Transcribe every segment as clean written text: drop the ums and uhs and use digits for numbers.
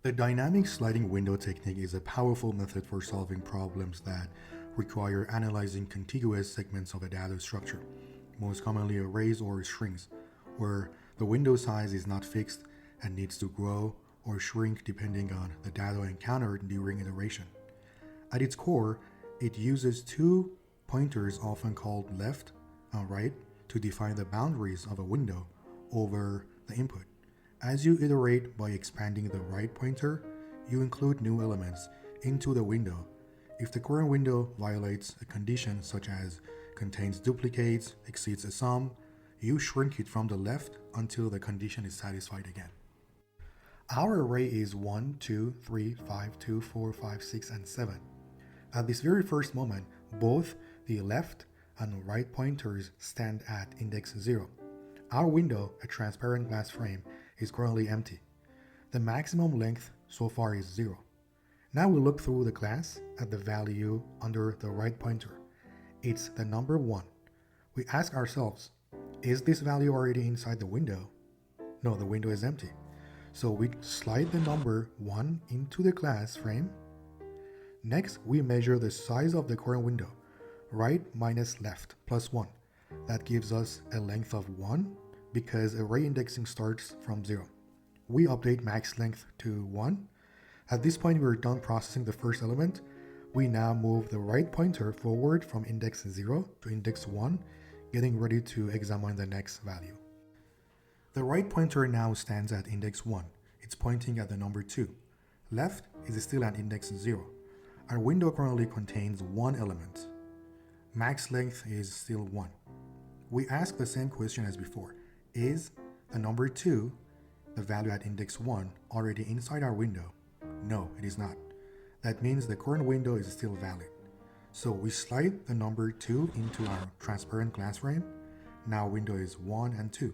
The dynamic sliding window technique is a powerful method for solving problems that require analyzing contiguous segments of a data structure, most commonly arrays or strings, where the window size is not fixed and needs to grow or shrink depending on the data encountered during iteration. At its core, it uses two pointers, often called left and right, to define the boundaries of a window over the input. As you iterate by expanding the right pointer, you include new elements into the window. If the current window violates a condition such as contains duplicates, exceeds a sum, you shrink it from the left until the condition is satisfied again. Our array is 1, 2, 3, 5, 2, 4, 5, 6, and 7. At this very first moment, both the left and right pointers stand at index 0. Our window, a transparent glass frame, is currently empty. The maximum length so far is 0. Now we look through the glass at the value under the right pointer. It's the number 1. We ask ourselves, is this value already inside the window? No, the window is empty. So we slide the number 1 into the glass frame. Next, we measure the size of the current window, right minus left plus 1. That gives us a length of 1 because array indexing starts from 0. We update max length to 1. At this point, we're done processing the first element. We now move the right pointer forward from index 0 to index 1, getting ready to examine the next value. The right pointer now stands at index 1. It's pointing at the number 2. Left is still at index 0. Our window currently contains one element. Max length is still 1. We ask the same question as before. Is the number 2, the value at index 1, already inside our window? No, it is not. That means the current window is still valid. So we slide the number 2 into our transparent glass frame. Now window is 1 and 2.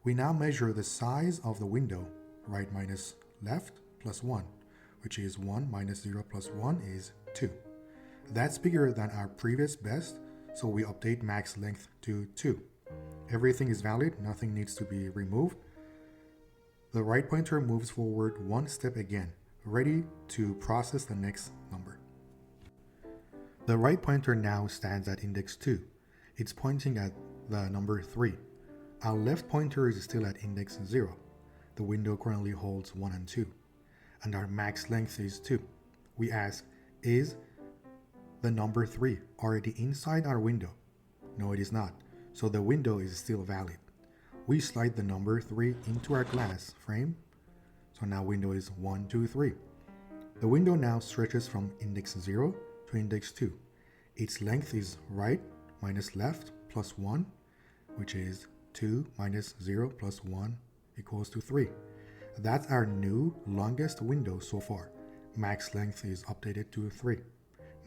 We now measure the size of the window, right minus left plus 1, which is 1 minus 0 plus 1 is 2. That's bigger than our previous best, so we update max length to 2. Everything is valid, nothing needs to be removed. The right pointer moves forward one step again, ready to process the next number. The right pointer now stands at index 2. It's pointing at the number 3. Our left pointer is still at index 0. The window currently holds 1 and 2. And our max length is 2. We ask, is the number 3 already inside our window? No, it is not. So the window is still valid. We slide the number 3 into our glass frame. So now window is 1, 2, 3. The window now stretches from index 0 to index 2. Its length is right minus left plus 1, which is 2 minus 0 plus 1 equals to 3. That's our new longest window so far. Max length is updated to 3.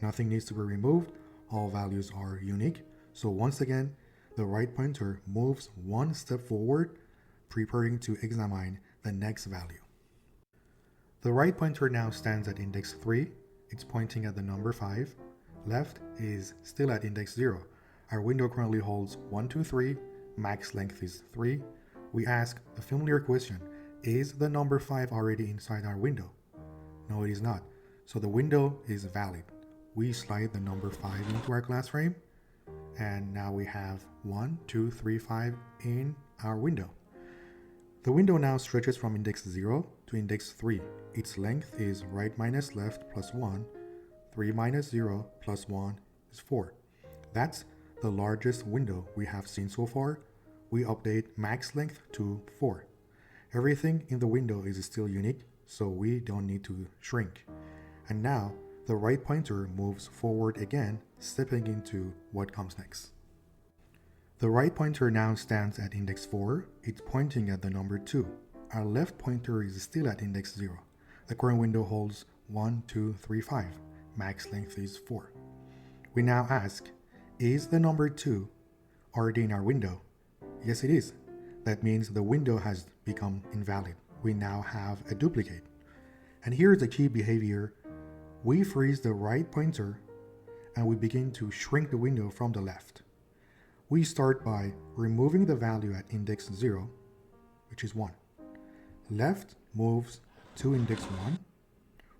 Nothing needs to be removed. All values are unique. So once again, the right pointer moves one step forward, preparing to examine the next value. The right pointer now stands at index 3. It's pointing at the number 5. Left is still at index 0. Our window currently holds 1, 2, 3. Max length is 3. We ask the familiar question, is the number 5 already inside our window? No, it is not. So the window is valid. We slide the number 5 into our glass frame, and now we have 1, 2, 3, 5 in our window. The window now stretches from index 0 to index 3. Its length is right minus left plus 1. 3 minus 0 plus 1 is 4. That's the largest window we have seen so far. We update max length to 4. Everything in the window is still unique, so we don't need to shrink. And now, the right pointer moves forward again, stepping into what comes next. The right pointer now stands at index 4. It's pointing at the number 2. Our left pointer is still at index 0. The current window holds 1, 2, 3, 5. Max length is 4. We now ask, is the number 2 already in our window? Yes, it is. That means the window has become invalid. We now have a duplicate. And here's the key behavior. We freeze the right pointer and we begin to shrink the window from the left. We start by removing the value at index 0, which is 1. Left moves to index 1,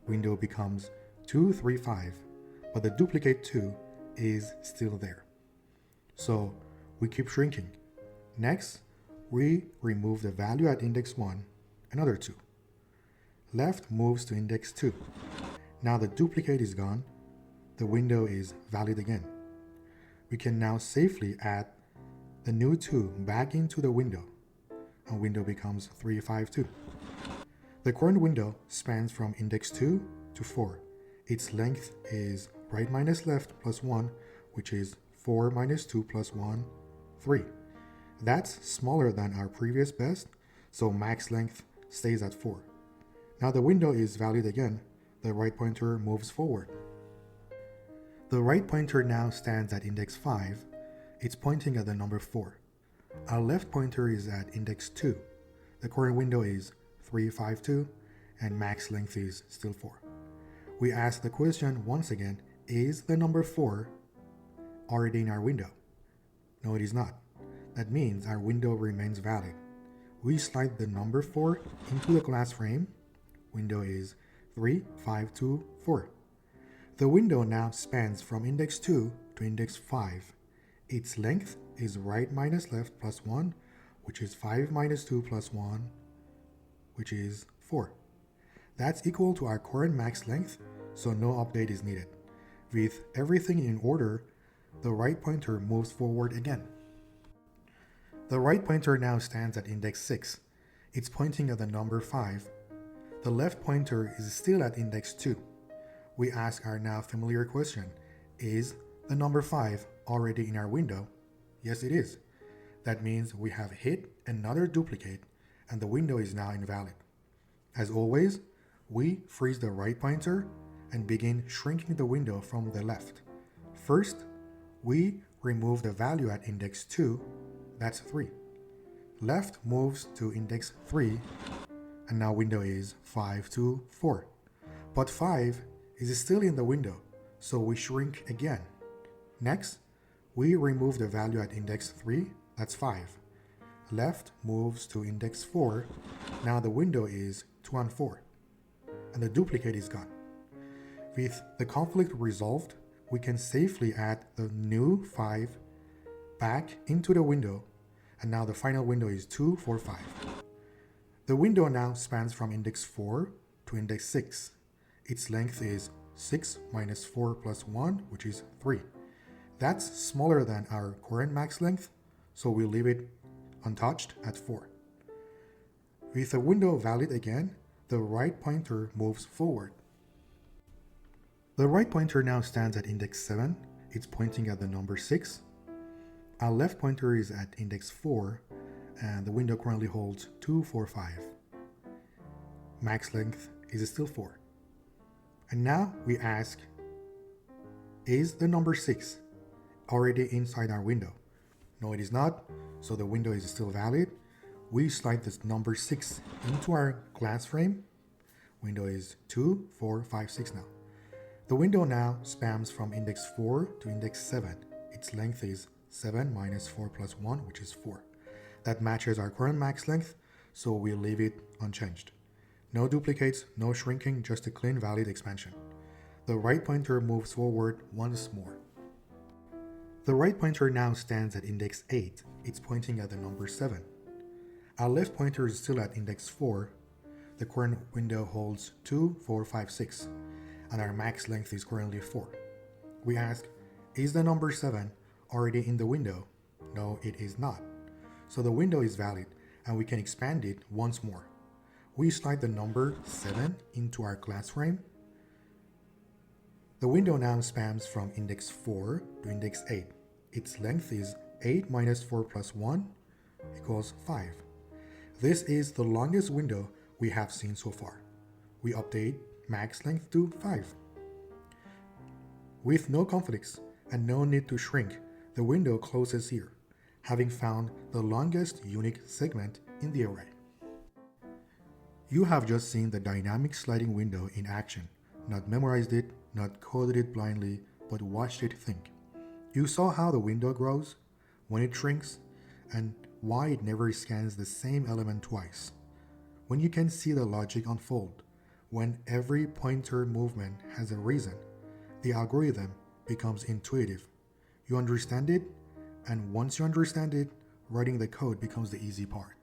window becomes 2, 3, 5, but the duplicate 2 is still there. So we keep shrinking. Next, we remove the value at index 1, another 2. Left moves to index 2. Now the duplicate is gone. The window is valid again. We can now safely add the new 2 back into the window, and window becomes 3, 5, 2. The current window spans from index 2 to 4. Its length is right minus left plus 1, which is 4 minus 2 plus 1, 3. That's smaller than our previous best, so max length stays at 4. Now the window is valid again. The right pointer moves forward. The right pointer now stands at index 5. It's pointing at the number 4. Our left pointer is at index 2. The current window is 3, 5, 2, and max length is still 4. We ask the question once again, is the number 4 already in our window? No, it is not. That means our window remains valid. We slide the number 4 into the glass frame. Window is 3, 5, 2, 4. The window now spans from index 2 to index 5. Its length is right minus left plus 1, which is 5 minus 2 plus 1, which is 4. That's equal to our current max length, so no update is needed. With everything in order, the right pointer moves forward again. The right pointer now stands at index 6. It's pointing at the number 5. The left pointer is still at index 2. We ask our now familiar question, is the number 5 already in our window? Yes, it is. That means we have hit another duplicate and the window is now invalid. As always, we freeze the right pointer and begin shrinking the window from the left. First, we remove the value at index 2, that's 3. Left moves to index 3, and now window is 5, 2, 4. But 5 is still in the window, so we shrink again. Next, we remove the value at index 3, that's 5. Left moves to index 4, now the window is 2 and 4, and the duplicate is gone. With the conflict resolved, we can safely add the new 5 back into the window, and now the final window is 2, 4, 5. The window now spans from index 4 to index 6. Its length is 6 minus 4 plus 1, which is 3. That's smaller than our current max length, so we'll leave it untouched at 4. With the window valid again, the right pointer moves forward. The right pointer now stands at index 7. It's pointing at the number 6. Our left pointer is at index 4, and the window currently holds 2, 4, 5. Max length is still 4. And now we ask, is the number 6 already inside our window? No, it is not, so the window is still valid. We slide this number 6 into our glass frame. Window is 2, 4, 5, 6 now. The window now spans from index 4 to index 7. Its length is 7 minus 4 plus 1, which is 4. That matches our current max length, so we'll leave it unchanged. No duplicates, no shrinking, just a clean valid expansion. The right pointer moves forward once more. The right pointer now stands at index 8. It's pointing at the number 7. Our left pointer is still at index 4. The current window holds 2, 4, 5, 6, and our max length is currently 4. We ask, is the number 7 already in the window? No, it is not. So the window is valid, and we can expand it once more. We slide the number 7 into our glass frame. The window now spans from index 4 to index 8. Its length is 8 minus 4 plus 1 equals 5. This is the longest window we have seen so far. We update max length to 5. With no conflicts and no need to shrink, the window closes here, having found the longest unique segment in the array. You have just seen the dynamic sliding window in action, not memorized it, not coded it blindly, but watched it think. You saw how the window grows, when it shrinks, and why it never scans the same element twice. When you can see the logic unfold, When every pointer movement has a reason, the algorithm becomes intuitive. You understand it, and once you understand it, writing the code becomes the easy part.